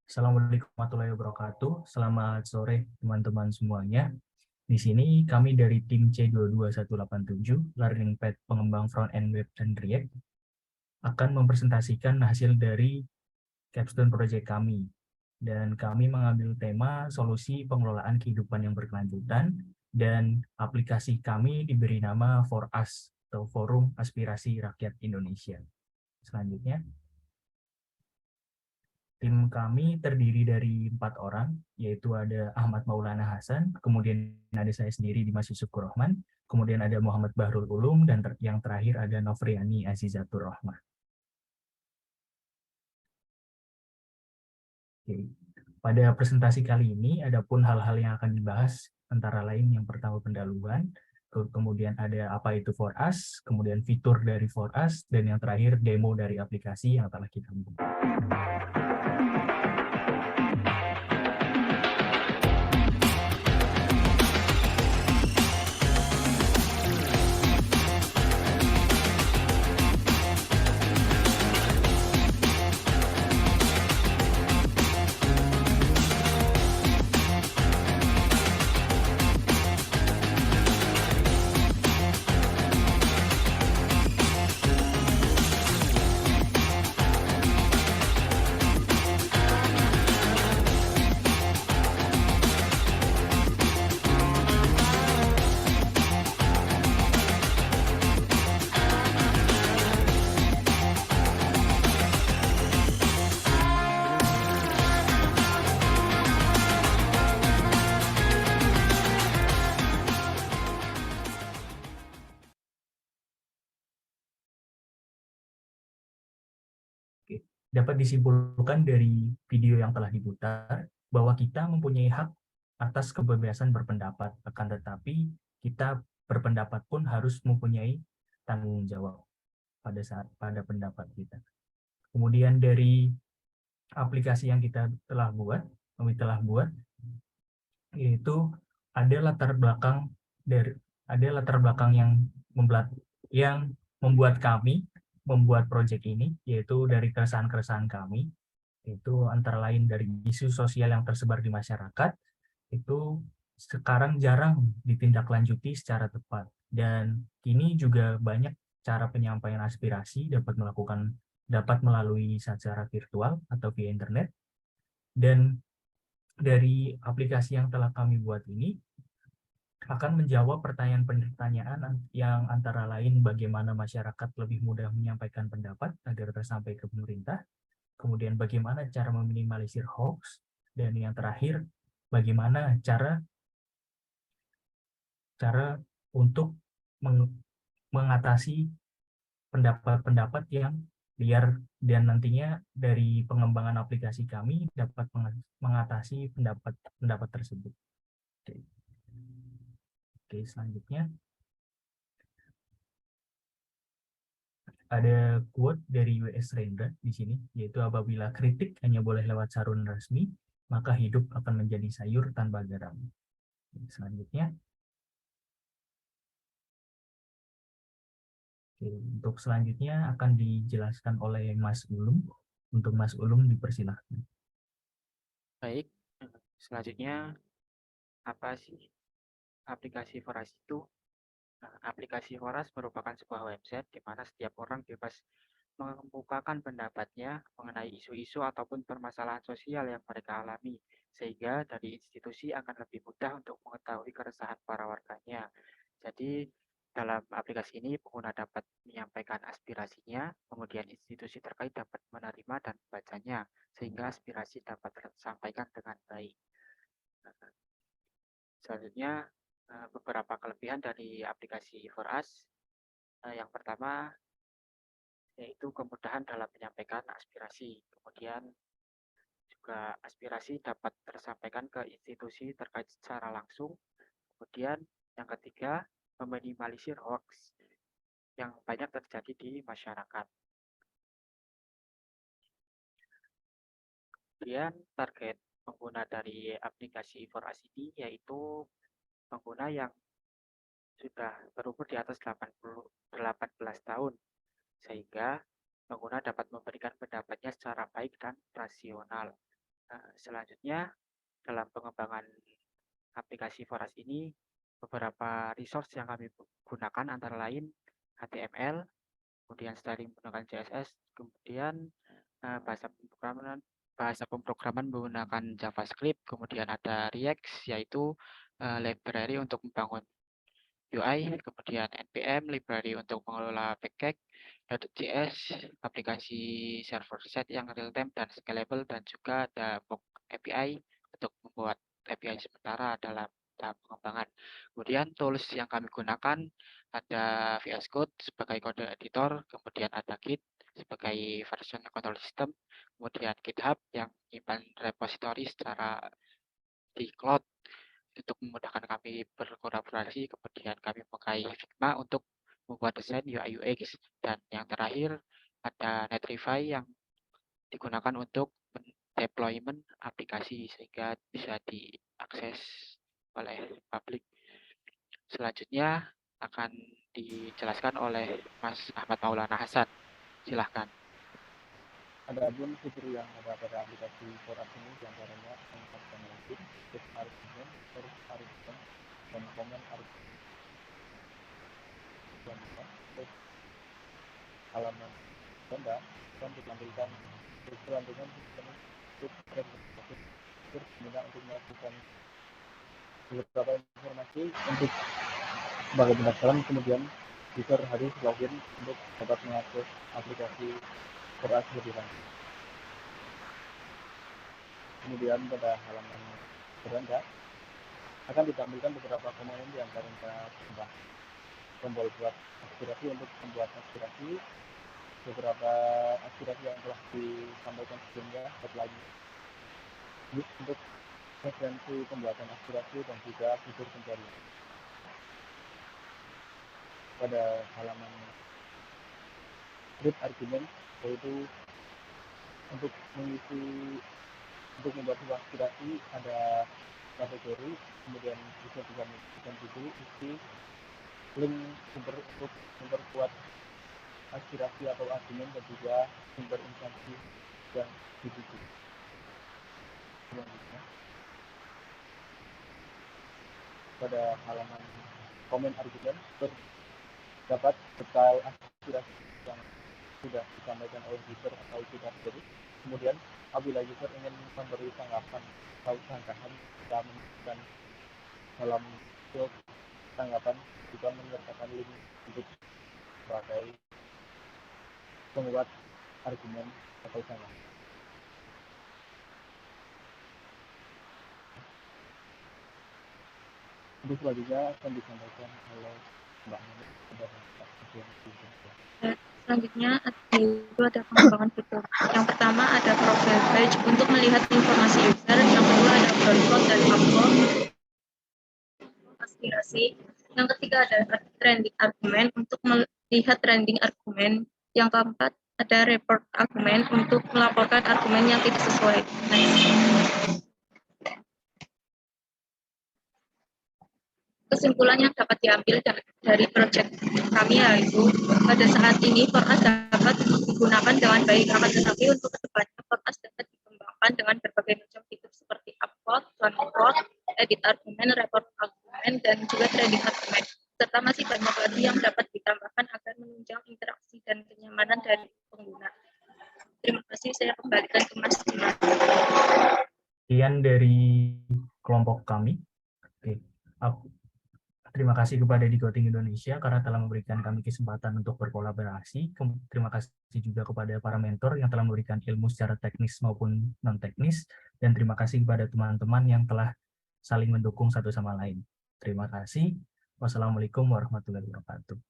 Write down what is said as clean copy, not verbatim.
Assalamualaikum warahmatullahi wabarakatuh. Selamat sore teman-teman semuanya. Di sini kami dari tim C22187, Learning Path Pengembang Front-End Web dan React, akan mempresentasikan hasil dari capstone project kami. Dan kami mengambil tema solusi pengelolaan kehidupan yang berkelanjutan, dan aplikasi kami diberi nama For Us, atau Forum Aspirasi Rakyat Indonesia. Selanjutnya, tim kami terdiri dari 4 orang, yaitu ada Ahmad Maulana Hasan, kemudian ada saya sendiri Dimas Yusufur Rahman, kemudian ada Muhammad Bahrul Ulum, dan yang terakhir ada Novriani Azizatur Rahmah. Oke. Pada presentasi kali ini, ada pun hal-hal yang akan dibahas, antara lain yang pertama pendahuluan, kemudian ada apa itu For Us, kemudian fitur dari For Us, dan yang terakhir demo dari aplikasi yang telah kita buat. Dapat disimpulkan dari video yang telah diputar bahwa kita mempunyai hak atas kebebasan berpendapat, akan tetapi kita berpendapat pun harus mempunyai tanggung jawab pada pendapat kita. Kemudian dari aplikasi yang kami telah buat, yaitu ada latar belakang yang membuat kami membuat proyek ini, yaitu dari keresahan-keresahan kami, itu antara lain dari isu sosial yang tersebar di masyarakat, itu sekarang jarang ditindaklanjuti secara tepat. Dan kini juga banyak cara penyampaian aspirasi dapat melalui secara virtual atau via internet. Dan dari aplikasi yang telah kami buat ini, akan menjawab pertanyaan-pertanyaan yang antara lain bagaimana masyarakat lebih mudah menyampaikan pendapat agar tersampai ke pemerintah, kemudian bagaimana cara meminimalisir hoax, dan yang terakhir bagaimana cara untuk mengatasi pendapat-pendapat yang liar, dan nantinya dari pengembangan aplikasi kami dapat mengatasi pendapat tersebut. Oke, selanjutnya ada quote dari W.S. Rendra di sini, yaitu apabila kritik hanya boleh lewat saluran resmi, maka hidup akan menjadi sayur tanpa garam. Selanjutnya, untuk selanjutnya akan dijelaskan oleh Mas Ulum. Untuk Mas Ulum dipersilahkan. Baik, selanjutnya apa sih aplikasi Foras itu? Aplikasi Foras merupakan sebuah website di mana setiap orang bebas mengemukakan pendapatnya mengenai isu-isu ataupun permasalahan sosial yang mereka alami, sehingga dari institusi akan lebih mudah untuk mengetahui keresahan para warganya. Jadi, dalam aplikasi ini, pengguna dapat menyampaikan aspirasinya, kemudian institusi terkait dapat menerima dan membacanya, sehingga aspirasi dapat tersampaikan dengan baik. Selanjutnya, beberapa kelebihan dari aplikasi For Us. Yang pertama, yaitu kemudahan dalam menyampaikan aspirasi. Kemudian juga aspirasi dapat tersampaikan ke institusi terkait secara langsung. Kemudian yang ketiga, meminimalisir hoax yang banyak terjadi di masyarakat. Kemudian target pengguna dari aplikasi For Us ini yaitu pengguna yang sudah berumur di atas 18 tahun, sehingga pengguna dapat memberikan pendapatnya secara baik dan rasional. Selanjutnya, dalam pengembangan aplikasi Foras ini, beberapa resource yang kami gunakan antara lain HTML, kemudian styling menggunakan CSS, kemudian bahasa pemrograman menggunakan JavaScript, kemudian ada React, yaitu library untuk membangun UI, kemudian NPM, library untuk mengelola package, Node.js, aplikasi server side yang real-time dan scalable, dan juga ada Mock API untuk membuat API sementara dalam tahap pengembangan. Kemudian tools yang kami gunakan ada VS Code sebagai kode editor, kemudian ada Git sebagai version control system, kemudian GitHub yang menyimpan repository secara di cloud untuk memudahkan kami berkolaborasi, kemudian kami memakai Figma untuk membuat desain UI UX, dan yang terakhir ada Netlify yang digunakan untuk deployment aplikasi sehingga bisa diakses oleh publik. Selanjutnya akan dijelaskan oleh Mas Ahmad Maulana Hasan. Silahkan. Adapun fitur yang ada pada aplikasi Foras ini diantaranya menempatkan login, get argument, search argument, dan comment argument. Terus halaman ganda dan ditampilkan dengan fitur guna untuk melakukan beberapa informasi untuk sebagai pendaftaran, kemudian user harus login untuk dapat mengakses aplikasi Foras lebih lanjut. Kemudian pada halaman beranda akan ditampilkan beberapa komponen yang akan kita tambah. Tombol buat aspirasi untuk membuat aspirasi, beberapa aspirasi yang telah disampaikan sebelumnya, lagi untuk referensi pembuatan aspirasi dan juga fitur pencarian. Pada halaman read argument, yaitu untuk membuat sebuah aspirasi ada kategori, kemudian bisa disampaikan dulu isi link sumber untuk memperkuat aspirasi atau argumen, dan juga sumber instansi yang dituju. Selanjutnya, pada halaman komen argumen terdapat detail aspirasi yang sudah disampaikan oleh user atau tidak terjadi. Kemudian apabila user ingin memberi tanggapan atau sanggahan, kita menunjukkan dalam field tanggapan juga menyertakan link untuk sebagai penguat argumen atau sanggahan. Untuk selanjutnya akan disampaikan oleh Mbak Nini. Selanjutnya itu ada pengembangan fitur. Yang pertama ada profile page untuk melihat informasi user. Yang kedua ada download dan upload aspirasi. Yang ketiga ada trending argument untuk melihat trending argument. Yang keempat ada report argument untuk melaporkan argumen yang tidak sesuai. Kesimpulan yang dapat diambil dari proyek kami yaitu pada saat ini Foras dapat digunakan dengan baik, akan tetapi untuk kedepannya Foras dapat dikembangkan dengan berbagai macam fitur seperti upload, download, edit argumen, report argumen, dan juga trending argumen, serta masih banyak lagi yang dapat ditambahkan agar menunjang interaksi dan kenyamanan dari pengguna. Terima kasih, saya kembalikan ke Mas Dimas. Sekian dari kelompok kami. Oke. Terima kasih kepada Decoding Indonesia karena telah memberikan kami kesempatan untuk berkolaborasi. Terima kasih juga kepada para mentor yang telah memberikan ilmu secara teknis maupun non-teknis. Dan terima kasih kepada teman-teman yang telah saling mendukung satu sama lain. Terima kasih. Wassalamualaikum warahmatullahi wabarakatuh.